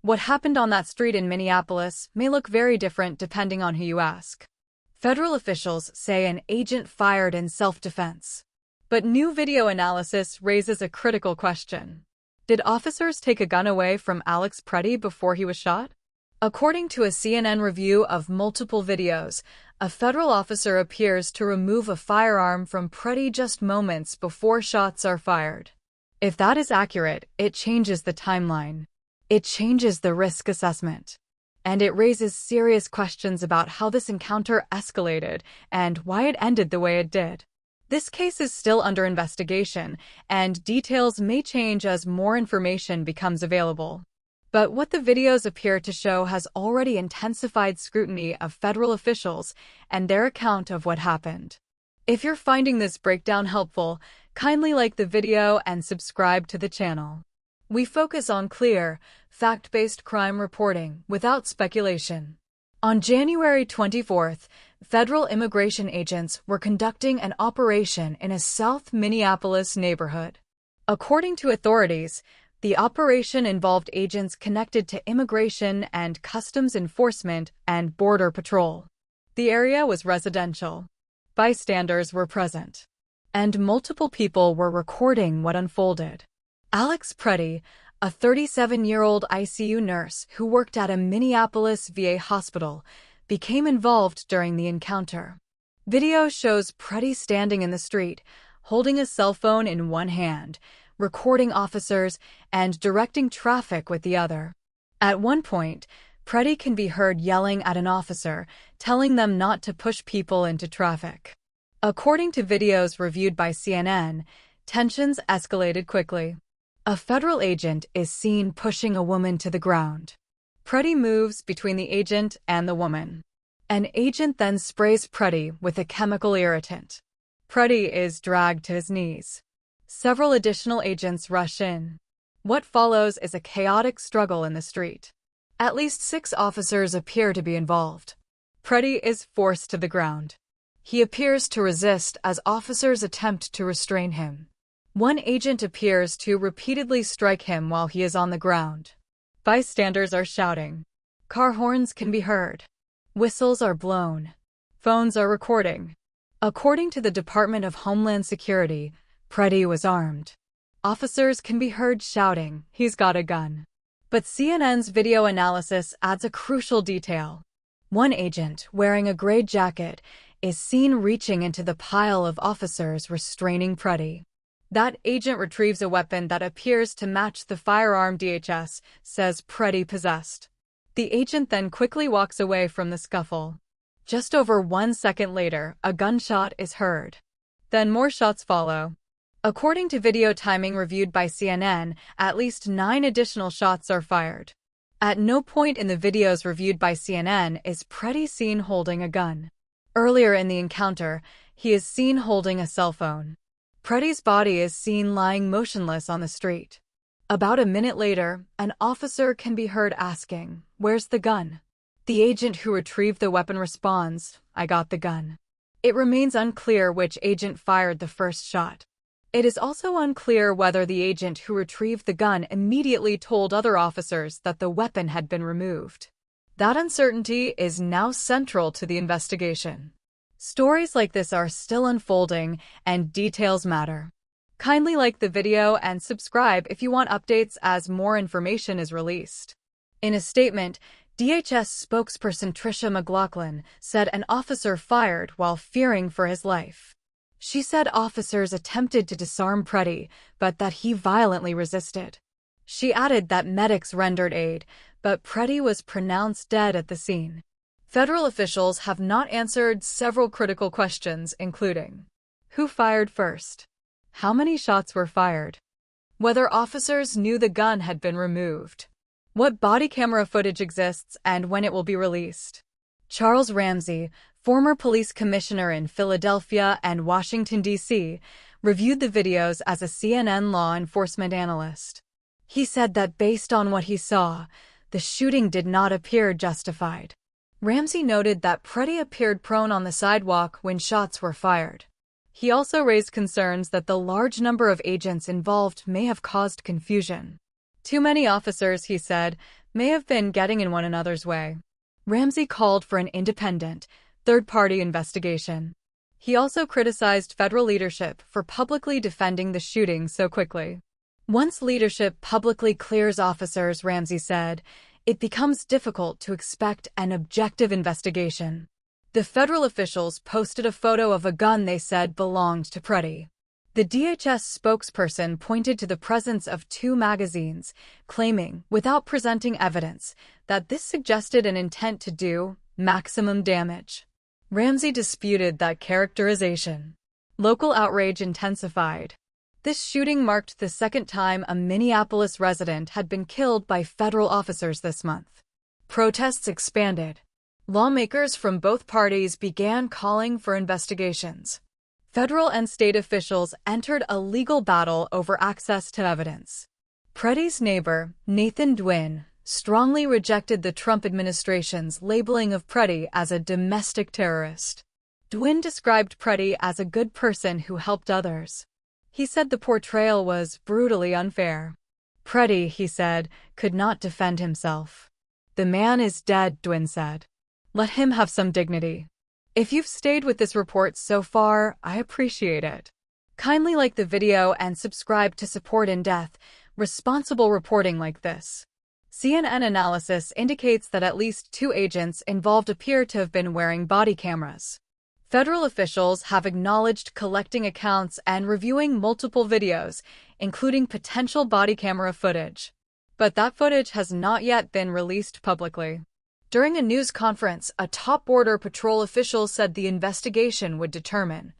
What happened on that street in Minneapolis may look very different depending on who you ask. Federal officials say an agent fired in self-defense. But new video analysis raises a critical question. Did officers take a gun away from Alex Pretti before he was shot? According to a CNN review of multiple videos, a federal officer appears to remove a firearm from Pretti just moments before shots are fired. If that is accurate, it changes the timeline. It changes the risk assessment. And it raises serious questions about how this encounter escalated and why it ended the way it did. This case is still under investigation, and details may change as more information becomes available. But what the videos appear to show has already intensified scrutiny of federal officials and their account of what happened. If you're finding this breakdown helpful, kindly like the video and subscribe to the channel. We focus on clear, fact-based crime reporting without speculation. On January 24th, federal immigration agents were conducting an operation in a South Minneapolis neighborhood. According to authorities, the operation involved agents connected to immigration and customs enforcement and border patrol. The area was residential. Bystanders were present, and multiple people were recording what unfolded. Alex Pretti, a 37-year-old ICU nurse who worked at a Minneapolis VA hospital, became involved during the encounter. Video shows Pretti standing in the street, holding a cell phone in one hand, recording officers, and directing traffic with the other. At one point, Pretti can be heard yelling at an officer, telling them not to push people into traffic. According to videos reviewed by CNN, tensions escalated quickly. A federal agent is seen pushing a woman to the ground. Pretti moves between the agent and the woman. An agent then sprays Pretti with a chemical irritant. Pretti is dragged to his knees. Several additional agents rush in. What follows is a chaotic struggle in the street. At least 6 officers appear to be involved. Pretti is forced to the ground. He appears to resist as officers attempt to restrain him. One agent appears to repeatedly strike him while he is on the ground. Bystanders are shouting. Car horns can be heard. Whistles are blown. Phones are recording. According to the Department of Homeland Security, Pretti was armed. Officers can be heard shouting, "He's got a gun." But CNN's video analysis adds a crucial detail. One agent, wearing a gray jacket, is seen reaching into the pile of officers restraining Pretti. That agent retrieves a weapon that appears to match the firearm DHS says Pretti possessed. The agent then quickly walks away from the scuffle. Just over 1 second later, a gunshot is heard. Then more shots follow. According to video timing reviewed by CNN, at least 9 additional shots are fired. At no point in the videos reviewed by CNN is Pretti seen holding a gun. Earlier in the encounter, he is seen holding a cell phone. Pretti's body is seen lying motionless on the street. About a minute later, an officer can be heard asking, "Where's the gun?" The agent who retrieved the weapon responds, "I got the gun." It remains unclear which agent fired the first shot. It is also unclear whether the agent who retrieved the gun immediately told other officers that the weapon had been removed. That uncertainty is now central to the investigation. Stories like this are still unfolding, and details matter. Kindly like the video and subscribe if you want updates as more information is released. In a statement, DHS spokesperson Tricia McLaughlin said an officer fired while fearing for his life. She said officers attempted to disarm Pretti, but that he violently resisted. She added that medics rendered aid, but Pretti was pronounced dead at the scene. Federal officials have not answered several critical questions, including who fired first, how many shots were fired, whether officers knew the gun had been removed, what body camera footage exists and when it will be released. Charles Ramsey, former police commissioner in Philadelphia and Washington, D.C., reviewed the videos as a CNN law enforcement analyst. He said that based on what he saw, the shooting did not appear justified. Ramsey noted that Pretti appeared prone on the sidewalk when shots were fired. He also raised concerns that the large number of agents involved may have caused confusion. Too many officers, he said, may have been getting in one another's way. Ramsey called for an independent, third-party investigation. He also criticized federal leadership for publicly defending the shooting so quickly. Once leadership publicly clears officers, Ramsey said, it becomes difficult to expect an objective investigation. The federal officials posted a photo of a gun they said belonged to Pretti. The DHS spokesperson pointed to the presence of 2 magazines, claiming, without presenting evidence, that this suggested an intent to do maximum damage. Ramsey disputed that characterization. Local outrage intensified. This shooting marked the second time a Minneapolis resident had been killed by federal officers this month. Protests expanded. Lawmakers from both parties began calling for investigations. Federal and state officials entered a legal battle over access to evidence. Pretti's neighbor, Nathan Dwin, strongly rejected the Trump administration's labeling of Pretti as a domestic terrorist. Dwin described Pretti as a good person who helped others. He said the portrayal was brutally unfair. Pretti, he said, could not defend himself. The man is dead, Dwin said. Let him have some dignity. If you've stayed with this report so far, I appreciate it. Kindly like the video and subscribe to support in-depth, responsible reporting like this. CNN analysis indicates that at least 2 agents involved appear to have been wearing body cameras. Federal officials have acknowledged collecting accounts and reviewing multiple videos, including potential body camera footage. But that footage has not yet been released publicly. During a news conference, a top Border Patrol official said the investigation would determine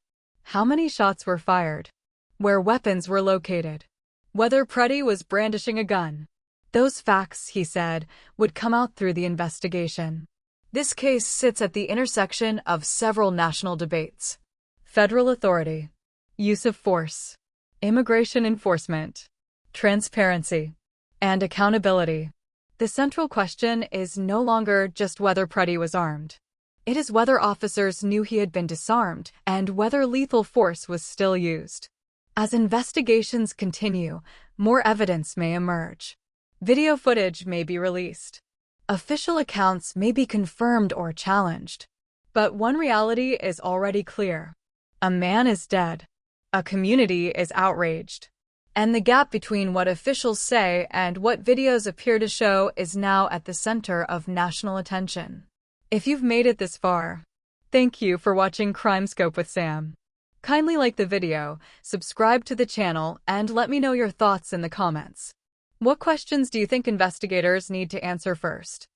how many shots were fired, where weapons were located, whether Pretti was brandishing a gun. Those facts, he said, would come out through the investigation. This case sits at the intersection of several national debates: federal authority, use of force, immigration enforcement, transparency, and accountability. The central question is no longer just whether Pretti was armed. It is whether officers knew he had been disarmed and whether lethal force was still used. As investigations continue, more evidence may emerge. Video footage may be released. Official accounts may be confirmed or challenged. But one reality is already clear. A man is dead. A community is outraged. And the gap between what officials say and what videos appear to show is now at the center of national attention. If you've made it this far, thank you for watching CrimeScope with Sam. Kindly like the video, subscribe to the channel, and let me know your thoughts in the comments. What questions do you think investigators need to answer first?